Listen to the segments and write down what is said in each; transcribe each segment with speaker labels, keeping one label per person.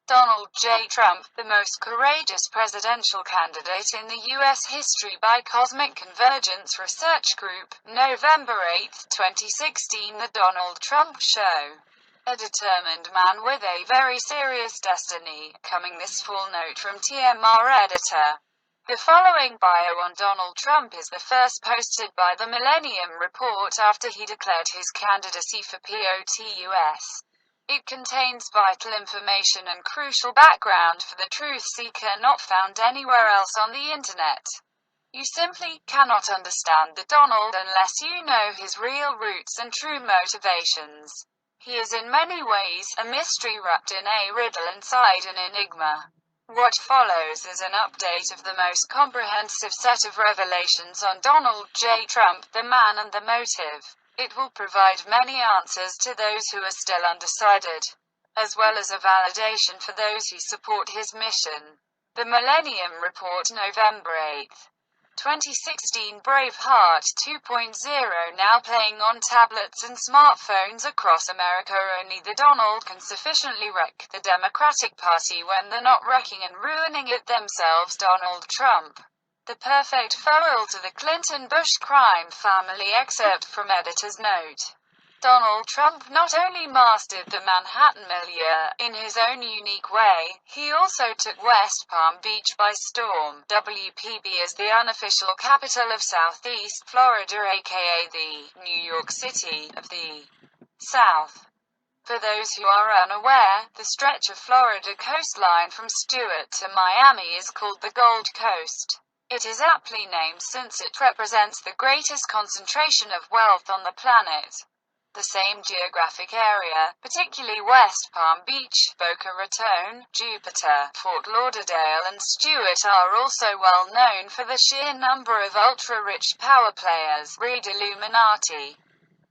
Speaker 1: Donald J. Trump, the most courageous presidential candidate in the U.S. history by Cosmic Convergence Research Group, November 8, 2016. The Donald Trump Show. A determined man with a very serious destiny. Coming this full note from TMR editor. The following bio on Donald Trump is the first posted by the Millennium Report after he declared his candidacy for POTUS. It contains vital information and crucial background for the truth seeker not found anywhere else on the internet. You simply cannot understand the Donald unless you know his real roots and true motivations. He is in many ways a mystery wrapped in a riddle inside an enigma. What follows is an update of the most comprehensive set of revelations on Donald J. Trump, the man and the motive. It will provide many answers to those who are still undecided, as well as a validation for those who support his mission. The Millennium Report, November 8, 2016. Braveheart 2.0 now playing on tablets and smartphones across America. Only the Donald can sufficiently wreck the Democratic Party when they're not wrecking and ruining it themselves. Donald Trump. The perfect foil to the Clinton-Bush crime family. Excerpt from editor's note. Donald Trump not only mastered the Manhattan milieu in his own unique way, he also took West Palm Beach by storm. WPB is the unofficial capital of Southeast Florida, aka the New York City of the South. For those who are unaware, the stretch of Florida coastline from Stewart to Miami is called the Gold Coast. It is aptly named since it represents the greatest concentration of wealth on the planet. The same geographic area, particularly West Palm Beach, Boca Raton, Jupiter, Fort Lauderdale and Stewart are also well known for the sheer number of ultra-rich power players, Reed Illuminati,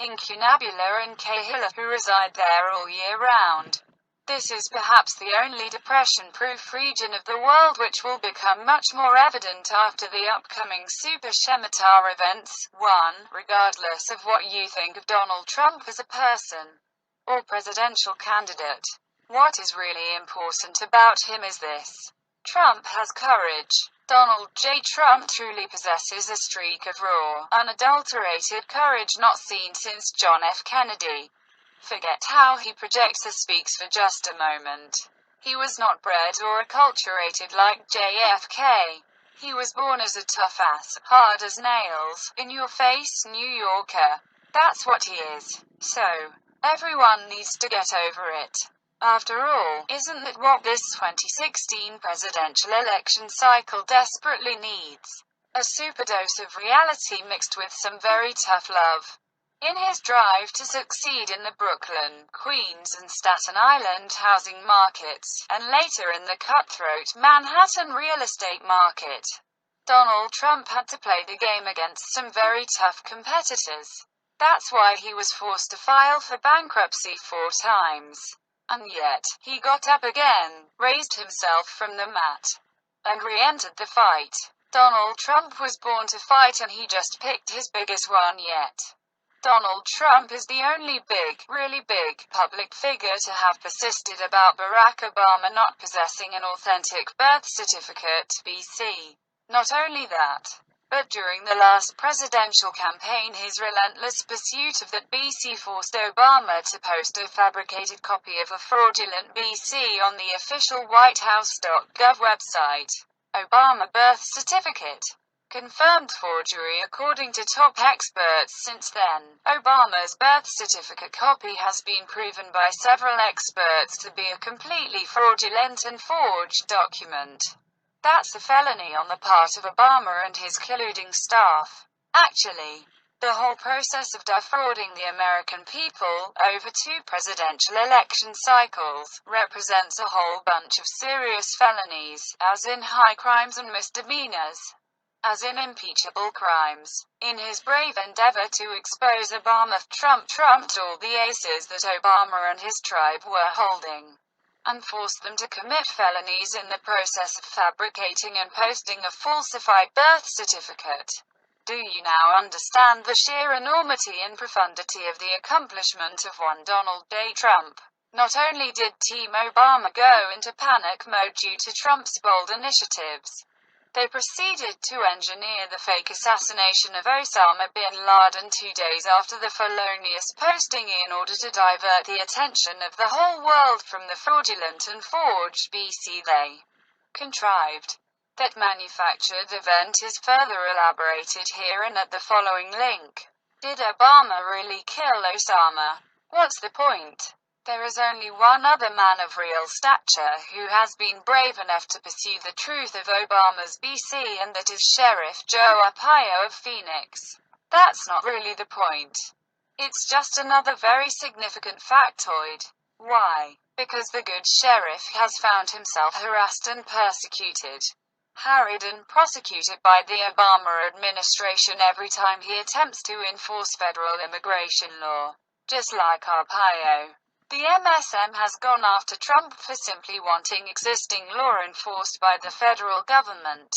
Speaker 1: Incunabula and Kahila, who reside there all year round. This is perhaps the only depression-proof region of the world which will become much more evident after the upcoming Super Shemitah events. 1. Regardless of what you think of Donald Trump as a person or presidential candidate, what is really important about him is this. Trump has courage. Donald J. Trump truly possesses a streak of raw, unadulterated courage not seen since John F. Kennedy. Forget how he projects or speaks for just a moment. He was not bred or acculturated like JFK. He was born as a tough ass, hard as nails, in-your-face New Yorker. That's what he is. So, everyone needs to get over it. After all, isn't that what this 2016 presidential election cycle desperately needs? A superdose of reality mixed with some very tough love. In his drive to succeed in the Brooklyn, Queens and Staten Island housing markets, and later in the cutthroat Manhattan real estate market, Donald Trump had to play the game against some very tough competitors. That's why he was forced to file for bankruptcy 4 times. And yet, he got up again, raised himself from the mat, and re-entered the fight. Donald Trump was born to fight and he just picked his biggest one yet. Donald Trump is the only big, really big, public figure to have persisted about Barack Obama not possessing an authentic birth certificate, BC. Not only that, but during the last presidential campaign his relentless pursuit of that BC forced Obama to post a fabricated copy of a fraudulent BC on the official WhiteHouse.gov website. Obama birth certificate. Confirmed forgery according to top experts. Since then, Obama's birth certificate copy has been proven by several experts to be a completely fraudulent and forged document. That's a felony on the part of Obama and his colluding staff. Actually, the whole process of defrauding the American people over 2 presidential election cycles represents a whole bunch of serious felonies, as in high crimes and misdemeanors. As in impeachable crimes. In his brave endeavor to expose Obama, Trump trumped all the aces that Obama and his tribe were holding, and forced them to commit felonies in the process of fabricating and posting a falsified birth certificate. Do you now understand the sheer enormity and profundity of the accomplishment of one Donald J. Trump? Not only did Team Obama go into panic mode due to Trump's bold initiatives, they proceeded to engineer the fake assassination of Osama bin Laden 2 days after the felonious posting in order to divert the attention of the whole world from the fraudulent and forged BC they contrived. That manufactured event is further elaborated here and at the following link. Did Obama really kill Osama? What's the point? There is only one other man of real stature who has been brave enough to pursue the truth of Obama's BC, and that is Sheriff Joe Arpaio of Phoenix. That's not really the point. It's just another very significant factoid. Why? Because the good sheriff has found himself harassed and persecuted, harried and prosecuted by the Obama administration every time he attempts to enforce federal immigration law. Just like Arpaio, the MSM has gone after Trump for simply wanting existing law enforced by the federal government.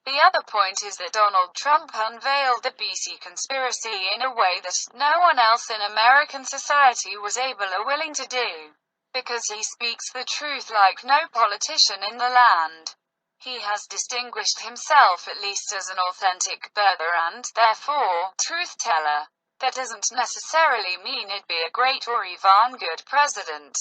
Speaker 1: The other point is that Donald Trump unveiled the BC conspiracy in a way that no one else in American society was able or willing to do, because he speaks the truth like no politician in the land. He has distinguished himself at least as an authentic birther and, therefore, truth-teller. That doesn't necessarily mean he'd be a great or even good president.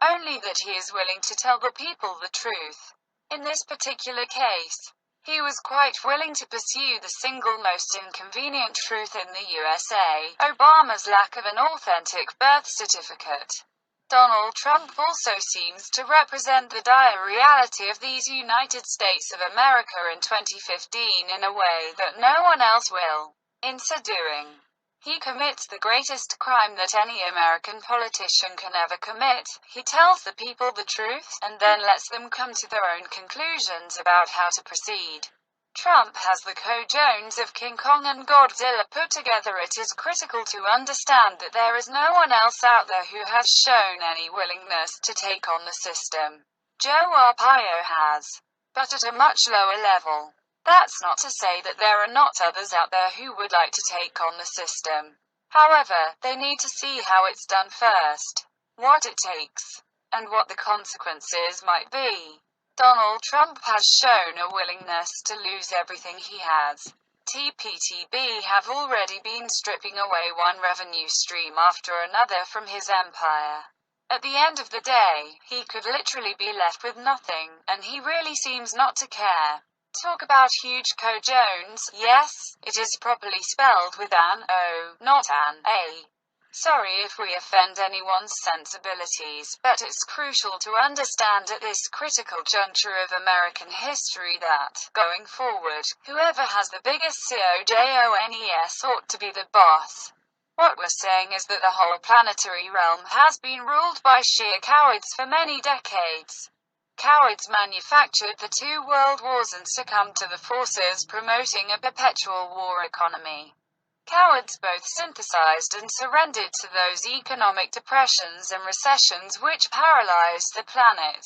Speaker 1: Only that he is willing to tell the people the truth. In this particular case, he was quite willing to pursue the single most inconvenient truth in the USA, Obama's lack of an authentic birth certificate. Donald Trump also seems to represent the dire reality of these United States of America in 2015 in a way that no one else will. In so doing, he commits the greatest crime that any American politician can ever commit. He tells the people the truth, and then lets them come to their own conclusions about how to proceed. Trump has the co-Jones of King Kong and Godzilla put together. It is critical to understand that there is no one else out there who has shown any willingness to take on the system. Joe Arpaio has, but at a much lower level. That's not to say that there are not others out there who would like to take on the system. However, they need to see how it's done first, what it takes, and what the consequences might be. Donald Trump has shown a willingness to lose everything he has. TPTB have already been stripping away one revenue stream after another from his empire. At the end of the day, he could literally be left with nothing, and he really seems not to care. Talk about huge co-Jones. Yes, it is properly spelled with an O, not an A. Sorry if we offend anyone's sensibilities, but it's crucial to understand at this critical juncture of American history that, going forward, whoever has the biggest COJONES ought to be the boss. What we're saying is that the whole planetary realm has been ruled by sheer cowards for many decades. Cowards manufactured the 2 world wars and succumbed to the forces promoting a perpetual war economy. Cowards both synthesized and surrendered to those economic depressions and recessions which paralyzed the planet.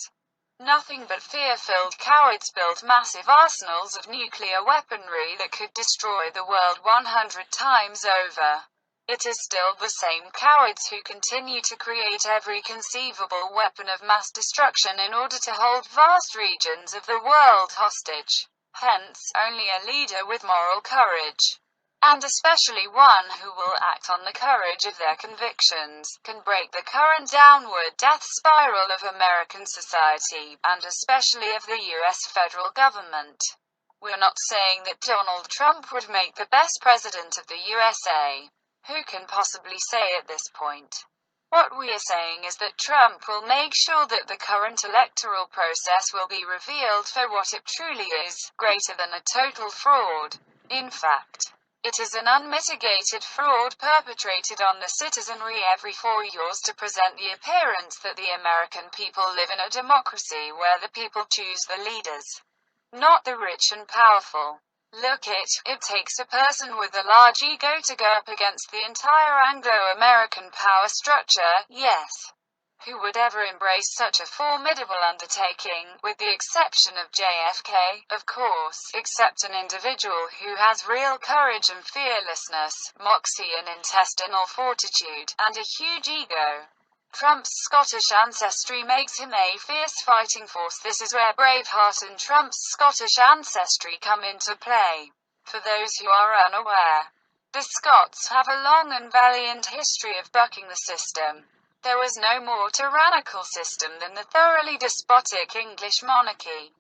Speaker 1: Nothing but fear-filled cowards built massive arsenals of nuclear weaponry that could destroy the world 100 times over. It is still the same cowards who continue to create every conceivable weapon of mass destruction in order to hold vast regions of the world hostage. Hence, only a leader with moral courage, and especially one who will act on the courage of their convictions, can break the current downward death spiral of American society, and especially of the US federal government. We're not saying that Donald Trump would make the best president of the USA. Who can possibly say at this point? What we are saying is that Trump will make sure that the current electoral process will be revealed for what it truly is, greater than a total fraud. In fact, it is an unmitigated fraud perpetrated on the citizenry every 4 years to present the appearance that the American people live in a democracy where the people choose the leaders, not the rich and powerful. Look, it takes a person with a large ego to go up against the entire Anglo-American power structure, yes. Who would ever embrace such a formidable undertaking, with the exception of JFK, of course, except an individual who has real courage and fearlessness, moxie and intestinal fortitude, and a huge ego. Trump's Scottish ancestry makes him a fierce fighting force. This is where Braveheart and Trump's Scottish ancestry come into play. For those who are unaware, the Scots have a long and valiant history of bucking the system. There was no more tyrannical system than the thoroughly despotic English monarchy.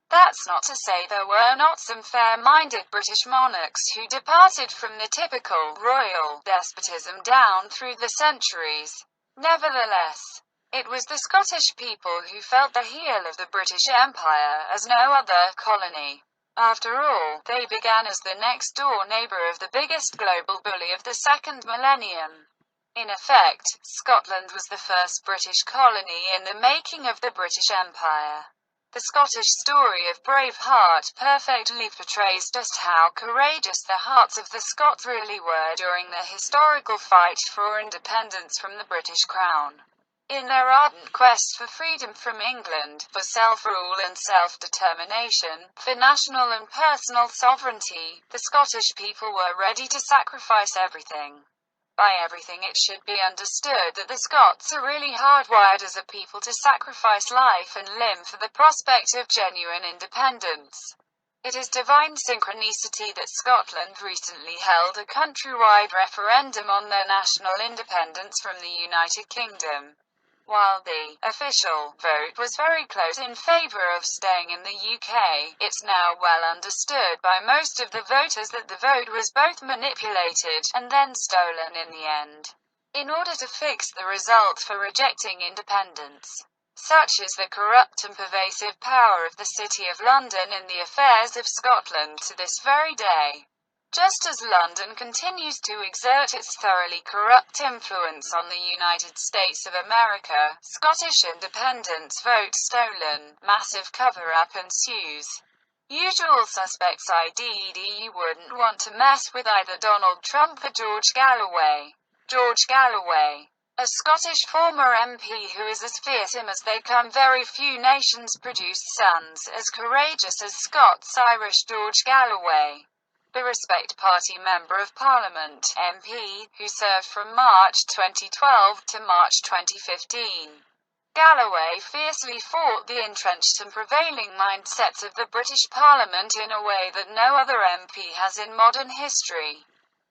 Speaker 1: That's not to say there were not some fair-minded British monarchs who departed from the typical royal despotism down through the centuries. Nevertheless, it was the Scottish people who felt the heel of the British Empire as no other colony. After all, they began as the next-door neighbour of the biggest global bully of the second millennium. In effect, Scotland was the first British colony in the making of the British Empire. The Scottish story of Braveheart perfectly portrays just how courageous the hearts of the Scots really were during the historical fight for independence from the British Crown. In their ardent quest for freedom from England, for self-rule and self-determination, for national and personal sovereignty, the Scottish people were ready to sacrifice everything. By everything it should be understood that the Scots are really hardwired as a people to sacrifice life and limb for the prospect of genuine independence. It is divine synchronicity that Scotland recently held a countrywide referendum on their national independence from the United Kingdom. While the official vote was very close in favour of staying in the UK, it's now well understood by most of the voters that the vote was both manipulated and then stolen in the end, in order to fix the result for rejecting independence. Such is the corrupt and pervasive power of the City of London in the affairs of Scotland to this very day. Just as London continues to exert its thoroughly corrupt influence on the United States of America, Scottish independence vote stolen, massive cover-up ensues. Usual suspects IDD. You wouldn't want to mess with either Donald Trump or George Galloway. George Galloway, a Scottish former MP who is as fearsome as they come. Very few nations produce sons as courageous as Scots-Irish George Galloway, the Respect Party Member of Parliament, MP, who served from March 2012 to March 2015. Galloway fiercely fought the entrenched and prevailing mindsets of the British Parliament in a way that no other MP has in modern history.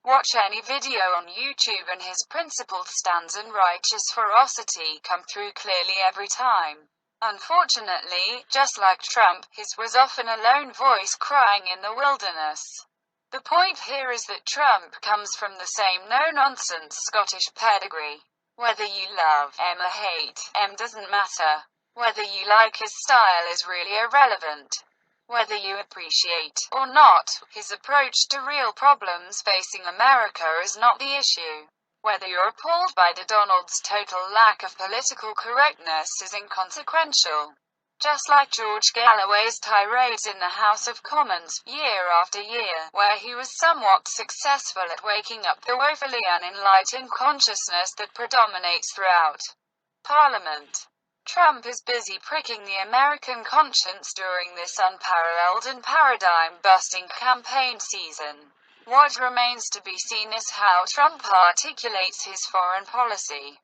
Speaker 1: Watch any video on YouTube and his principled stance and righteous ferocity come through clearly every time. Unfortunately, just like Trump, his was often a lone voice crying in the wilderness. The point here is that Trump comes from the same no-nonsense Scottish pedigree. Whether you love M or hate M doesn't matter. Whether you like his style is really irrelevant. Whether you appreciate or not his approach to real problems facing America is not the issue. Whether you're appalled by Donald's total lack of political correctness is inconsequential. Just like George Galloway's tirades in the House of Commons, year after year, where he was somewhat successful at waking up the woefully unenlightened consciousness that predominates throughout Parliament. Trump is busy pricking the American conscience during this unparalleled and paradigm-busting campaign season. What remains to be seen is how Trump articulates his foreign policy.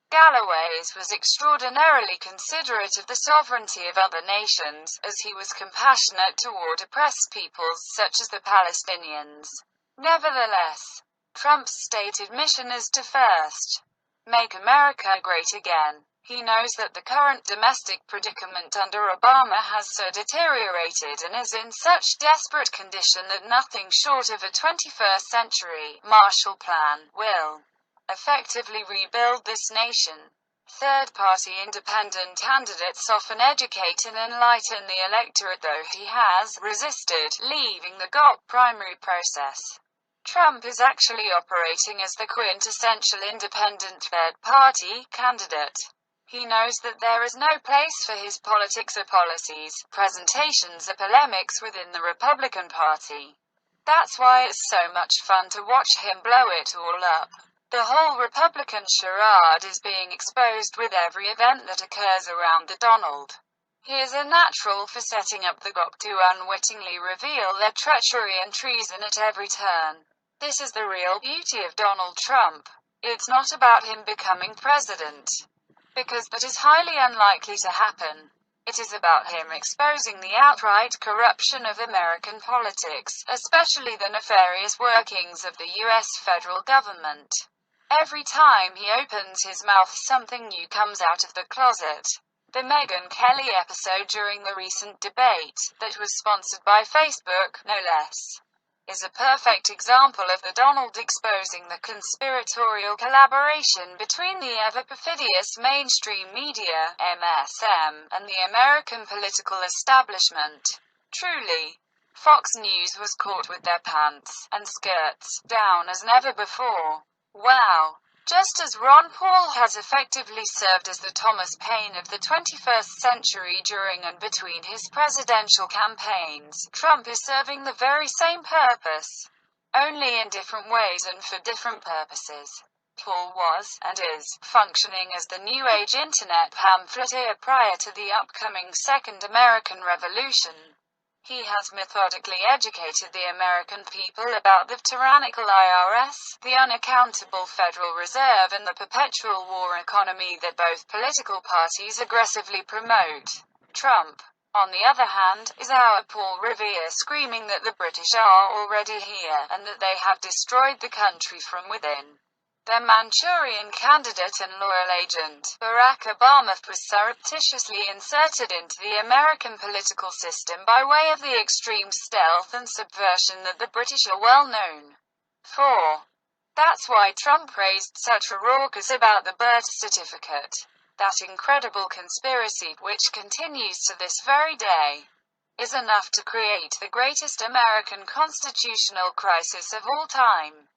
Speaker 1: Galloway's was extraordinarily considerate of the sovereignty of other nations, as he was compassionate toward oppressed peoples such as the Palestinians. Nevertheless, Trump's stated mission is to first make America great again. He knows that the current domestic predicament under Obama has so deteriorated and is in such desperate condition that nothing short of a 21st century Marshall Plan will effectively rebuild this nation. Third-party independent candidates often educate and enlighten the electorate, though he has resisted leaving the GOP primary process. Trump is actually operating as the quintessential independent third-party candidate. He knows that there is no place for his politics or policies, presentations or polemics within the Republican Party. That's why it's so much fun to watch him blow it all up. The whole Republican charade is being exposed with every event that occurs around the Donald. He is a natural for setting up the GOP to unwittingly reveal their treachery and treason at every turn. This is the real beauty of Donald Trump. It's not about him becoming president. because that is highly unlikely to happen. It is about him exposing the outright corruption of American politics, especially the nefarious workings of the U.S. federal government. Every time he opens his mouth, something new comes out of the closet. The Megyn Kelly episode during the recent debate, that was sponsored by Facebook, no less, is a perfect example of the Donald exposing the conspiratorial collaboration between the ever-perfidious mainstream media, MSM, and the American political establishment. Truly, Fox News was caught with their pants and skirts down as never before. Wow. Just as Ron Paul has effectively served as the Thomas Paine of the 21st century during and between his presidential campaigns, Trump is serving the very same purpose, only in different ways and for different purposes. Paul was, and is, functioning as the New Age Internet pamphleteer prior to the upcoming Second American Revolution. He has methodically educated the American people about the tyrannical IRS, the unaccountable Federal Reserve, and the perpetual war economy that both political parties aggressively promote. Trump, on the other hand, is our Paul Revere screaming that the British are already here, and that they have destroyed the country from within. Their Manchurian candidate and loyal agent, Barack Obama, was surreptitiously inserted into the American political system by way of the extreme stealth and subversion that the British are well known for. That's why Trump raised such a raucous about the birth certificate. That incredible conspiracy, which continues to this very day, is enough to create the greatest American constitutional crisis of all time.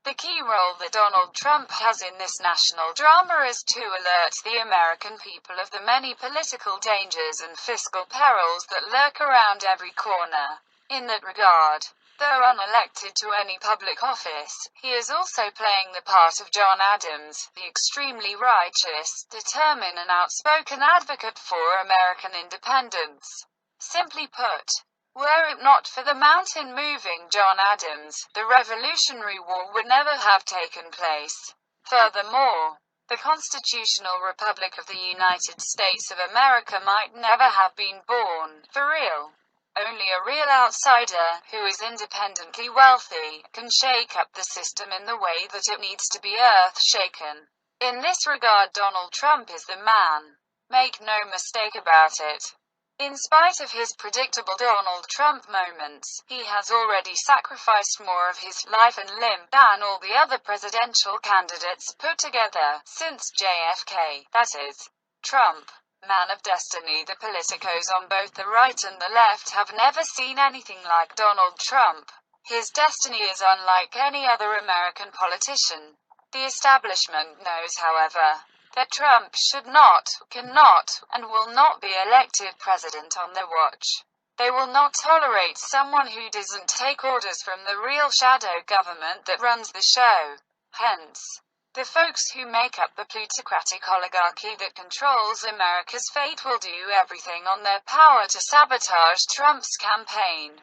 Speaker 1: The key role that Donald Trump has in this national drama is to alert the American people of the many political dangers and fiscal perils that lurk around every corner. In that regard, though unelected to any public office, he is also playing the part of John Adams, the extremely righteous, determined and outspoken advocate for American independence. Simply put, were it not for the mountain-moving John Adams, the Revolutionary War would never have taken place. Furthermore, the Constitutional Republic of the United States of America might never have been born, for real. Only a real outsider, who is independently wealthy, can shake up the system in the way that it needs to be earth-shaken. In this regard, Donald Trump is the man. Make no mistake about it. In spite of his predictable Donald Trump moments, he has already sacrificed more of his life and limb than all the other presidential candidates put together, since JFK, that is. Trump, man of destiny. The politicos on both the right and the left have never seen anything like Donald Trump. His destiny is unlike any other American politician. The establishment knows, however, that Trump should not, cannot, and will not be elected president on their watch. They will not tolerate someone who doesn't take orders from the real shadow government that runs the show. Hence, the folks who make up the plutocratic oligarchy that controls America's fate will do everything on their power to sabotage Trump's campaign.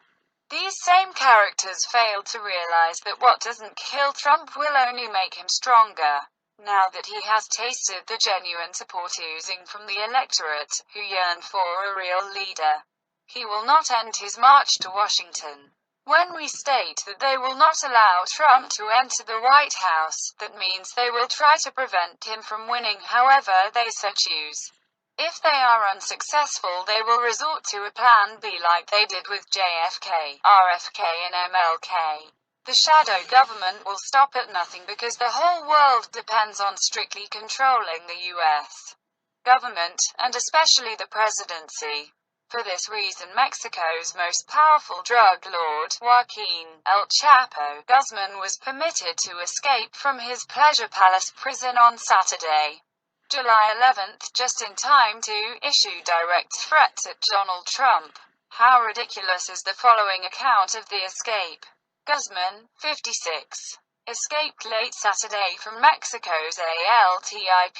Speaker 1: These same characters failed to realize that what doesn't kill Trump will only make him stronger. Now that he has tasted the genuine support oozing from the electorate, who yearn for a real leader, he will not end his march to Washington. When we state that they will not allow Trump to enter the White House, that means they will try to prevent him from winning however they so choose. If they are unsuccessful, they will resort to a plan B like they did with JFK, RFK and MLK. The shadow government will stop at nothing because the whole world depends on strictly controlling the U.S. government, and especially the presidency. For this reason, Mexico's most powerful drug lord, Joaquin El Chapo Guzman, was permitted to escape from his Pleasure Palace prison on Saturday, July 11th, just in time to issue direct threats at Donald Trump. How ridiculous is the following account of the escape? Guzman, 56, escaped late Saturday from Mexico's Altiplano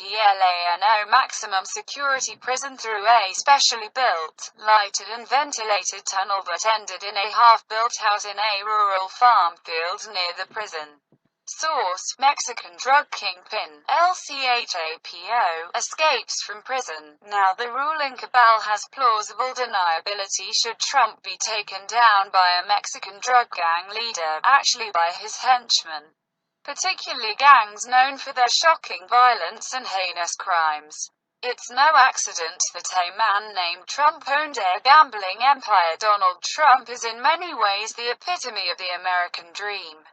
Speaker 1: maximum security prison through a specially built, lighted and ventilated tunnel that ended in a half-built house in a rural farm field near the prison. Source: Mexican drug kingpin, El Chapo, escapes from prison. Now the ruling cabal has plausible deniability should Trump be taken down by a Mexican drug gang leader, actually by his henchmen. Particularly gangs known for their shocking violence and heinous crimes. It's no accident that a man named Trump owned a gambling empire. Donald Trump is in many ways the epitome of the American dream.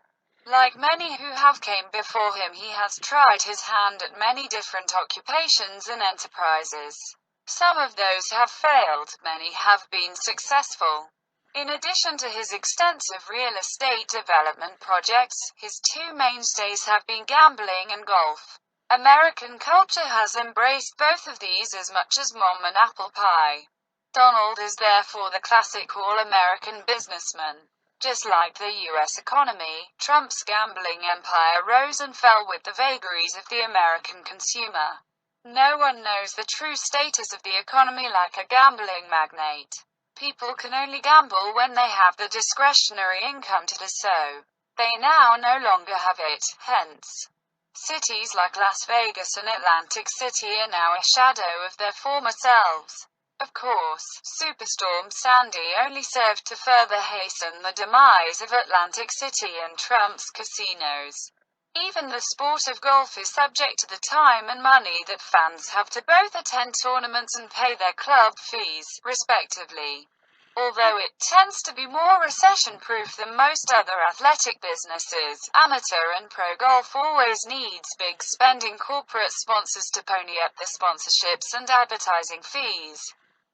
Speaker 1: Like many who have came before him, he has tried his hand at many different occupations and enterprises. Some of those have failed, many have been successful. In addition to his extensive real estate development projects, his two mainstays have been gambling and golf. American culture has embraced both of these as much as mom and apple pie. Donald is therefore the classic all-American businessman. Just like the U.S. economy, Trump's gambling empire rose and fell with the vagaries of the American consumer. No one knows the true status of the economy like a gambling magnate. People can only gamble when they have the discretionary income to do so. They now no longer have it, hence. Cities like Las Vegas and Atlantic City are now a shadow of their former selves. Of course, Superstorm Sandy only served to further hasten the demise of Atlantic City and Trump's casinos. Even the sport of golf is subject to the time and money that fans have to both attend tournaments and pay their club fees, respectively. Although it tends to be more recession-proof than most other athletic businesses, amateur and pro golf always needs big spending corporate sponsors to pony up the sponsorships and advertising fees.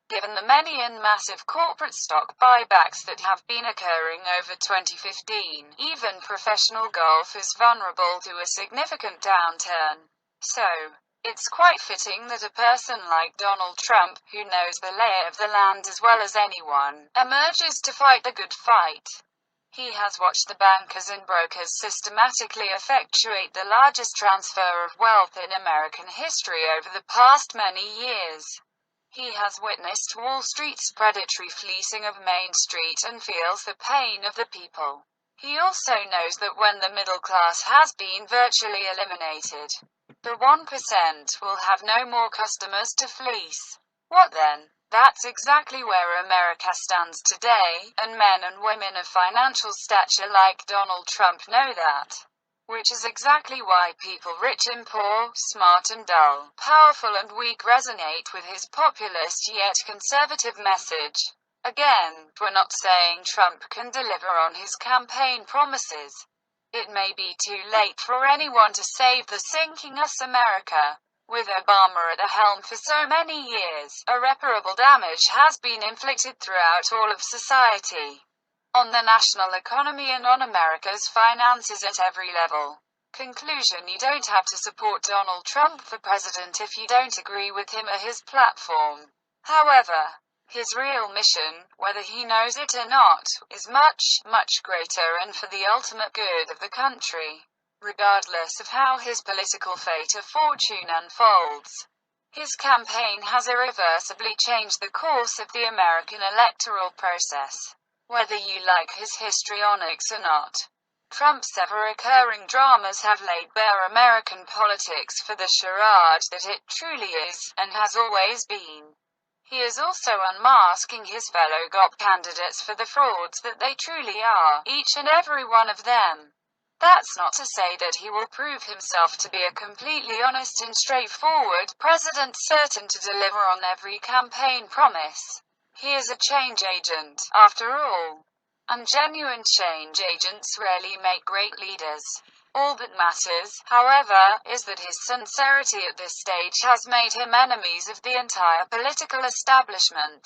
Speaker 1: Given the many and massive corporate stock buybacks that have been occurring over 2015, even professional golf is vulnerable to a significant downturn. So, it's quite fitting that a person like Donald Trump, who knows the lay of the land as well as anyone, emerges to fight the good fight. He has watched the bankers and brokers systematically effectuate the largest transfer of wealth in American history over the past many years. He has witnessed Wall Street's predatory fleecing of Main Street and feels the pain of the people. He also knows that when the middle class has been virtually eliminated, the 1% will have no more customers to fleece. What then? That's exactly where America stands today, and men and women of financial stature like Donald Trump know that. Which is exactly why people rich and poor, smart and dull, powerful and weak resonate with his populist yet conservative message. Again, we're not saying Trump can deliver on his campaign promises. It may be too late for anyone to save the sinking US America. With Obama at the helm for so many years, irreparable damage has been inflicted throughout all of society. On the national economy and on America's finances at every level. Conclusion: you don't have to support Donald Trump for president if you don't agree with him or his platform. However, his real mission, whether he knows it or not, is much, much greater and for the ultimate good of the country. Regardless of how his political fate or fortune unfolds. His campaign has irreversibly changed the course of the American electoral process. Whether you like his histrionics or not. Trump's ever-recurring dramas have laid bare American politics for the charade that it truly is, and has always been. He is also unmasking his fellow GOP candidates for the frauds that they truly are, each and every one of them. That's not to say that he will prove himself to be a completely honest and straightforward president certain to deliver on every campaign promise. He is a change agent, after all. And genuine change agents rarely make great leaders. All that matters, however, is that his sincerity at this stage has made him enemies of the entire political establishment.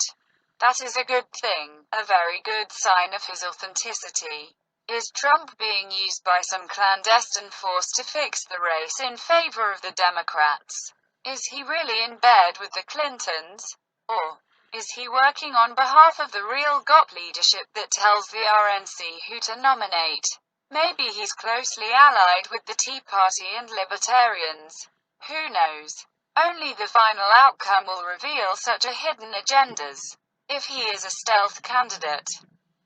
Speaker 1: That is a good thing, a very good sign of his authenticity. Is Trump being used by some clandestine force to fix the race in favor of the Democrats? Is he really in bed with the Clintons? Or is he working on behalf of the real GOP leadership that tells the RNC who to nominate? Maybe he's closely allied with the Tea Party and Libertarians. Who knows? Only the final outcome will reveal such a hidden agendas. If he is a stealth candidate,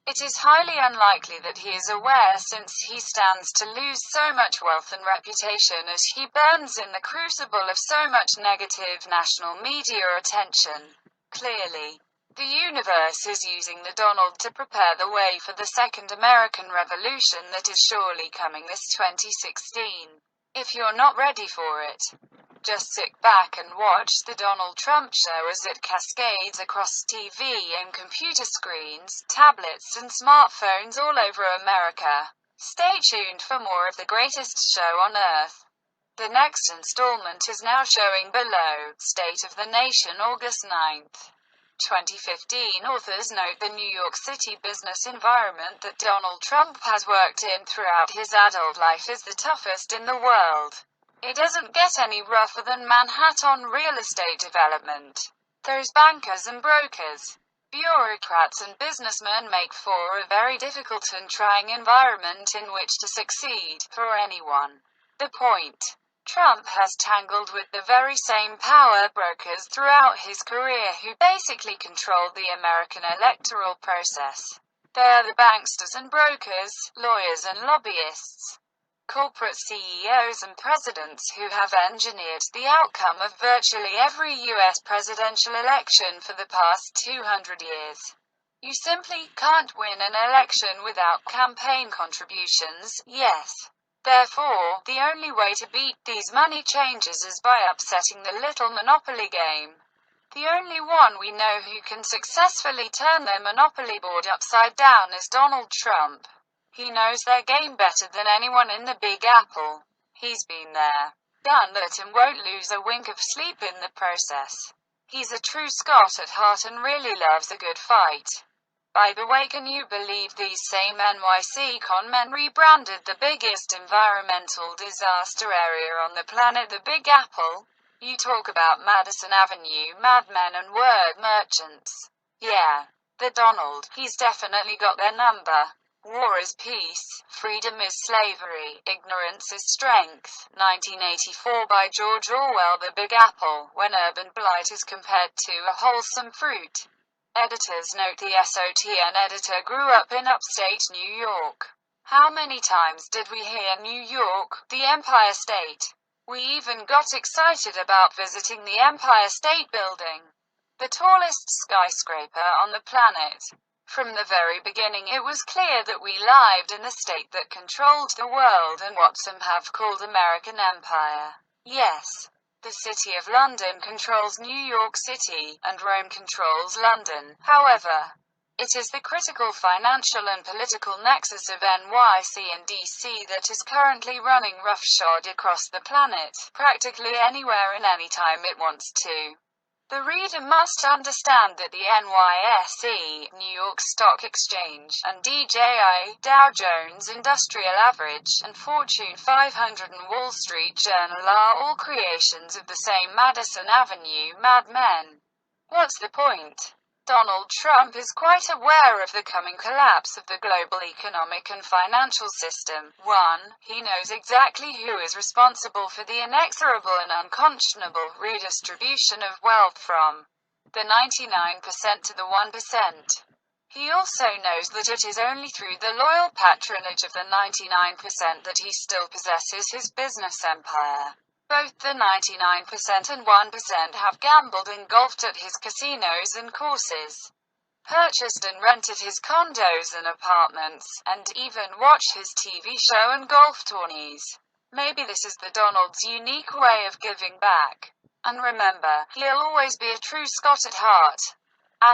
Speaker 1: It is highly unlikely that he is aware, since he stands to lose so much wealth and reputation as he burns in the crucible of so much negative national media attention. Clearly, the universe is using the Donald to prepare the way for the Second American Revolution that is surely coming this 2016. If you're not ready for it, just sit back and watch the Donald Trump show as it cascades across TV and computer screens, tablets and smartphones all over America. Stay tuned for more of the greatest show on earth. The next installment is now showing below. State of the Nation, August 9th. 2015. Authors note the New York City business environment that Donald Trump has worked in throughout his adult life is the toughest in the world. It doesn't get any rougher than Manhattan real estate development. Those bankers and brokers, bureaucrats and businessmen make for a very difficult and trying environment in which to succeed, for anyone. The point. Trump has tangled with the very same power brokers throughout his career who basically controlled the American electoral process. They are the banksters and brokers, lawyers and lobbyists, corporate CEOs and presidents who have engineered the outcome of virtually every U.S. presidential election for the past 200 years. You simply can't win an election without campaign contributions, yes. Therefore, the only way to beat these money changers is by upsetting the little monopoly game. The only one we know who can successfully turn their monopoly board upside down is Donald Trump. He knows their game better than anyone in the Big Apple. He's been there, done that, and won't lose a wink of sleep in the process. He's a true Scot at heart and really loves a good fight. By the way, can you believe these same NYC con men rebranded the biggest environmental disaster area on the planet the Big Apple? You talk about Madison Avenue madmen and word merchants. Yeah, the Donald, he's definitely got their number. War is peace, freedom is slavery, ignorance is strength. 1984 by George Orwell. The Big Apple, when urban blight is compared to a wholesome fruit. Editors note the SOTN editor grew up in upstate New York. How many times did we hear New York, the Empire State? We even got excited about visiting the Empire State Building, the tallest skyscraper on the planet. From the very beginning it was clear that we lived in the state that controlled the world and what some have called American Empire. Yes. The City of London controls New York City, and Rome controls London. However, it is the critical financial and political nexus of NYC and DC that is currently running roughshod across the planet, practically anywhere and anytime it wants to. The reader must understand that the NYSE, New York Stock Exchange, and DJI, Dow Jones Industrial Average, and Fortune 500 and Wall Street Journal are all creations of the same Madison Avenue madmen. What's the point? Donald Trump is quite aware of the coming collapse of the global economic and financial system. 1. He knows exactly who is responsible for the inexorable and unconscionable redistribution of wealth from the 99% to the 1%. He also knows that it is only through the loyal patronage of the 99% that he still possesses his business empire. Both the 99% and 1% have gambled and golfed at his casinos and courses, purchased and rented his condos and apartments, and even watched his TV show and golf tourneys. Maybe this is the Donald's unique way of giving back. And remember, he'll always be a true Scot at heart. *****.